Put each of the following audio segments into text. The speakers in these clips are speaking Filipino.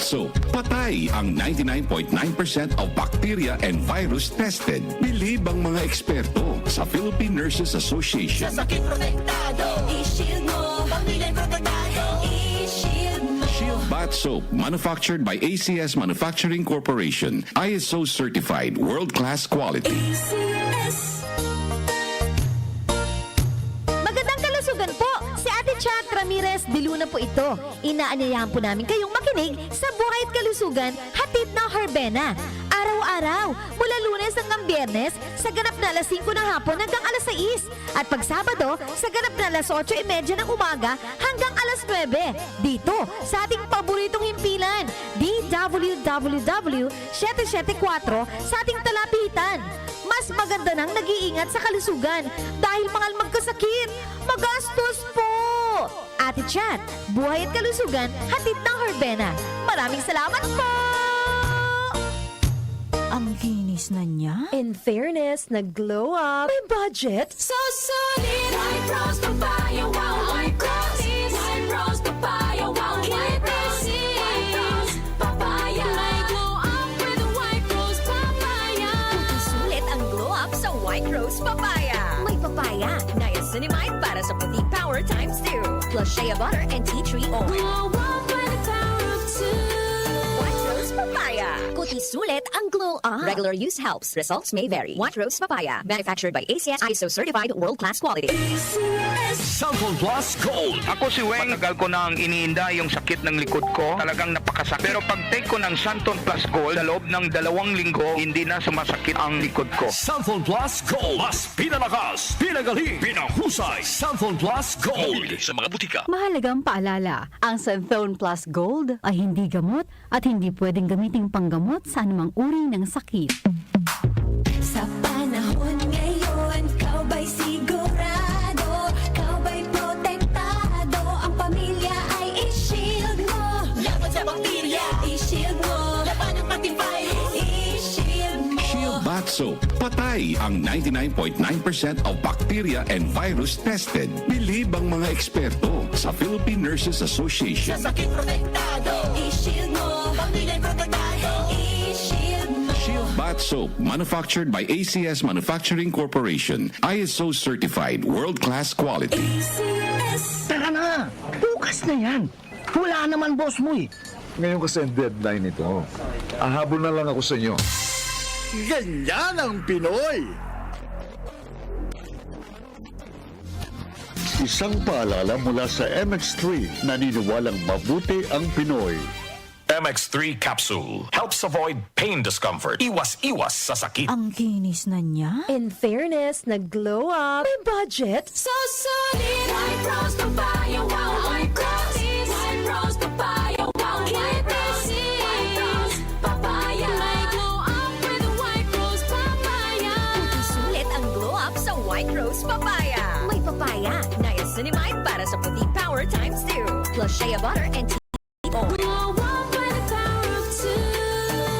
Bath soap. Patay ang 99.9% of bacteria and virus tested. Bilib ang mga eksperto sa Philippine Nurses Association. Sa sakit protektado, i-shield mo. Pamilya'y protektado, i-shield mo. Shield Bath soap, manufactured by ACS Manufacturing Corporation. ISO certified, world-class quality. ACS. Magandang kalusugan po! Si Ate Chat Ramirez de Luna po ito. Inaanyayahan po namin kayong makinig sa Buhay at Kalusugan, hatid ng Herbena. Araw-araw, mula Lunes hanggang Biyernes, sa ganap na alas 5 ng hapon hanggang alas 6. At pag Sabado, sa ganap na alas 8:30 ng umaga hanggang alas 9. Dito, sa ating paboritong himpilan, DWWW 774 sa ating talapitan. Mas maganda nang nag-iingat sa kalusugan dahil mahal magkasakit. Magastos po! Ate Chat, Buhay at Kalusugan, hatid ng Herbena. Maraming salamat po! Ang kinis na niya. In fairness, nag-glow up. May budget. So solid, White Rose Papaya, wow, White Rose. White Rose Papaya, wow, White Rose. White Rose Papaya. May glow up with the White Rose Papaya. Sulit ang glow up sa White Rose Papaya. May papaya. Niacinamide para sa puti power times 2. Plus shea butter and tea tree oil. Glow up with the power of two. White Rose Papaya. Kuti sulit ang glow up. Regular use helps. Results may vary. White Rose Papaya. Manufactured by ACS ISO certified world-class quality. Sunflower Plus Gold. Ako si Weng, matagal ko nang iniinda yung sakit ng likod ko. Talagang napakasakit. Pero pag take ko ng Santon Plus Gold, sa loob ng 2 linggo, hindi na sumasakit ang likod ko. Sunflower Plus Gold. Mas pinalakas, pinagaling, pinahusay. Sunflower Plus Gold. Sa mga butika. Mahalagang paalala, ang Santhone Plus Gold ay hindi gamot at hindi pwedeng gamiting panggamot sa anumang uri ng sakit. Sa panahon ngayon, kau ba'y sigurado? Kau ba'y protektado? Ang pamilya ay i-shield mo. Laban sa bakterya, i-shield mo. Laban ng pati virus, i-shield mo. Shield Bath soap. Patay ang 99.9% of bacteria and virus tested. Bilib ang mga eksperto sa Philippine Nurses Association. Sa sakit protektado, i-shield mo. Pamilya'y protektado, i-shield mo. Shield Bath soap, manufactured by ACS Manufacturing Corporation. ISO certified, world-class quality. ACS. Tara na! Bukas na yan! Wala naman boss mo eh! Ngayon kasi ang deadline nito. Ahabol na lang ako sa inyo. Ganyan ang Pinoy! Isang paalala mula sa MX3, naniniwalang mabuti ang Pinoy. MX3 Capsule helps avoid pain discomfort. Iwas-iwas sa sakit. Ang kinis na niya. In fairness, nag-glow up. May budget. So solid, White Rose Papaya, wow, White Rose. White Rose Papaya, wow, White Rose. White Rose Papaya. May glow up with the White Rose Papaya. Sulit ang glow up sa White Rose Papaya. May papaya. Niacinamide para sa puti power times 2. Plus shea butter and tea oil. Glow up with the power of two.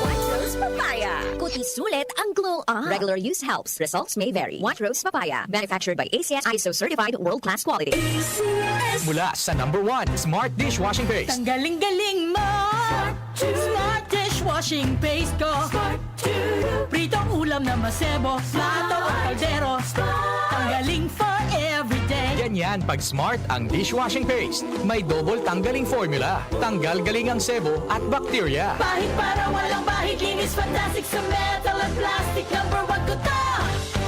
White Rose Papaya. Kuti sulit ang glow up. Regular use helps. Results may vary. White Rose Papaya. Manufactured by ACS ISO certified world-class quality. ACS. Mula sa #1 Smart Dishwashing Paste. Ang galing-galing mo! Smart dishwashing paste ko. Pritong ulam na masebo, plato o kaldero. Ang galing for everyday. Ganyan pag Smart ang dishwashing paste. May double tanggaling formula. Tanggal galing ang sebo at bakterya. Bahid para walang bahid, linis fantastic sa metal at plastic. Number 1 ko to.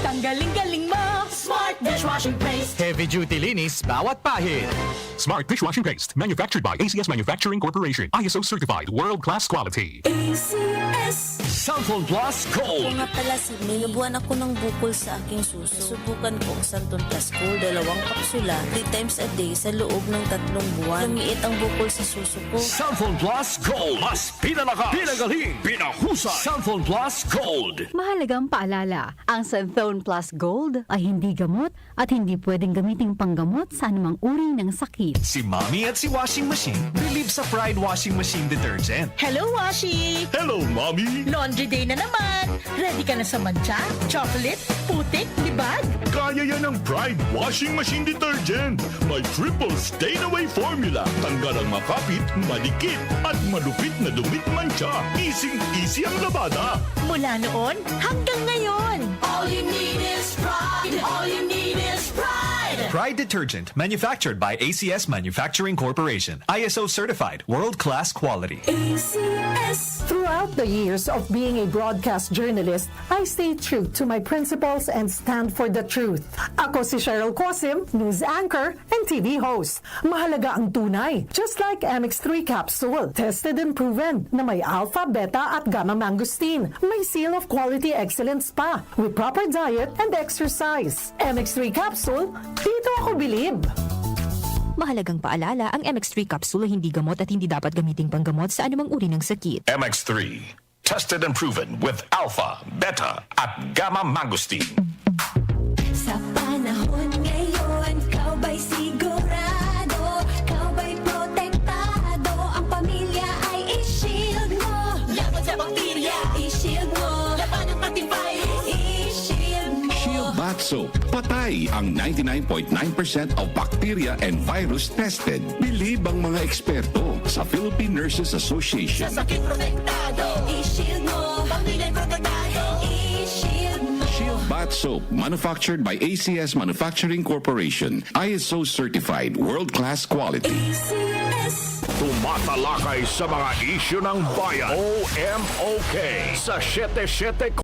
Tanggaling-galing mo! Smart dishwashing paste. Heavy duty linis bawat pahid. Smart Dishwashing Paste, manufactured by ACS Manufacturing Corporation. ISO certified, world-class quality. ACS. Sunflower Plus Gold. Nga pala, Sid, may nabuhan ako ng bukol sa aking suso. Subukan ko ang Santon Plus Gold, 2 kapsula, 3 times a day sa loob ng 3 buwan. Lumiit ang bukol sa suso ko. Sunflower Plus Gold. Mas pinalakas, pinagaling, pinahusay. Sunflower Plus Gold. Mahalagang paalala, ang Santhone Plus Gold ay hindi gamot at hindi pwedeng gamiting panggamot sa anumang uri ng sakit. Si Mommy at si Washing Machine believe sa Pride Washing Machine Detergent. Hello, Washi! Hello, Mommy! Laundry day na naman. Ready ka na sa mancha, chocolate, putik, libag? Kaya yan ng Pride Washing Machine Detergent. May triple stain-away formula. Tanggal ang makapit, malikit, at malupit na dumit mancha. Easy ang labada. Mula noon hanggang ngayon. All you need is pride. All you need is pride. Pride Detergent, manufactured by ACS Manufacturing Corporation. ISO certified, world-class quality. Throughout the years of being a broadcast journalist, I stayed true to my principles and stand for the truth. Ako si Cheryl Cosim, news anchor and TV host. Mahalaga ang tunay, just like MX3 capsule. Tested and proven na may alpha, beta at gamma mangosteen. May seal of quality excellence pa with proper diet and exercise. MX3 capsule, dito ako bilib. Mahalagang paalala, ang MX3 capsule hindi gamot at hindi dapat gamiting panggamot sa anumang uri ng sakit. MX3. Tested and proven with alpha, beta, at gamma mangosteen. Sa panahon ngayon, ikaw ba'y sigurado? Ikaw ba'y protektado? Ang pamilya ay i-shield mo. Laban sa bakterya, i-shield mo. Laban ng pati virus, i-shield mo. Shield Bath Soap. Patay ang 99.9% of bacteria and virus tested. Bilib ang mga eksperto sa Philippine Nurses Association. Sakit protektado, i-shield mo. Pamilya protektado, i-shield mo. Shield Bath Soap, manufactured by ACS Manufacturing Corporation. ISO certified, world-class quality. Tumatalakay sa mga isyu ng bayan. OMOK sa 77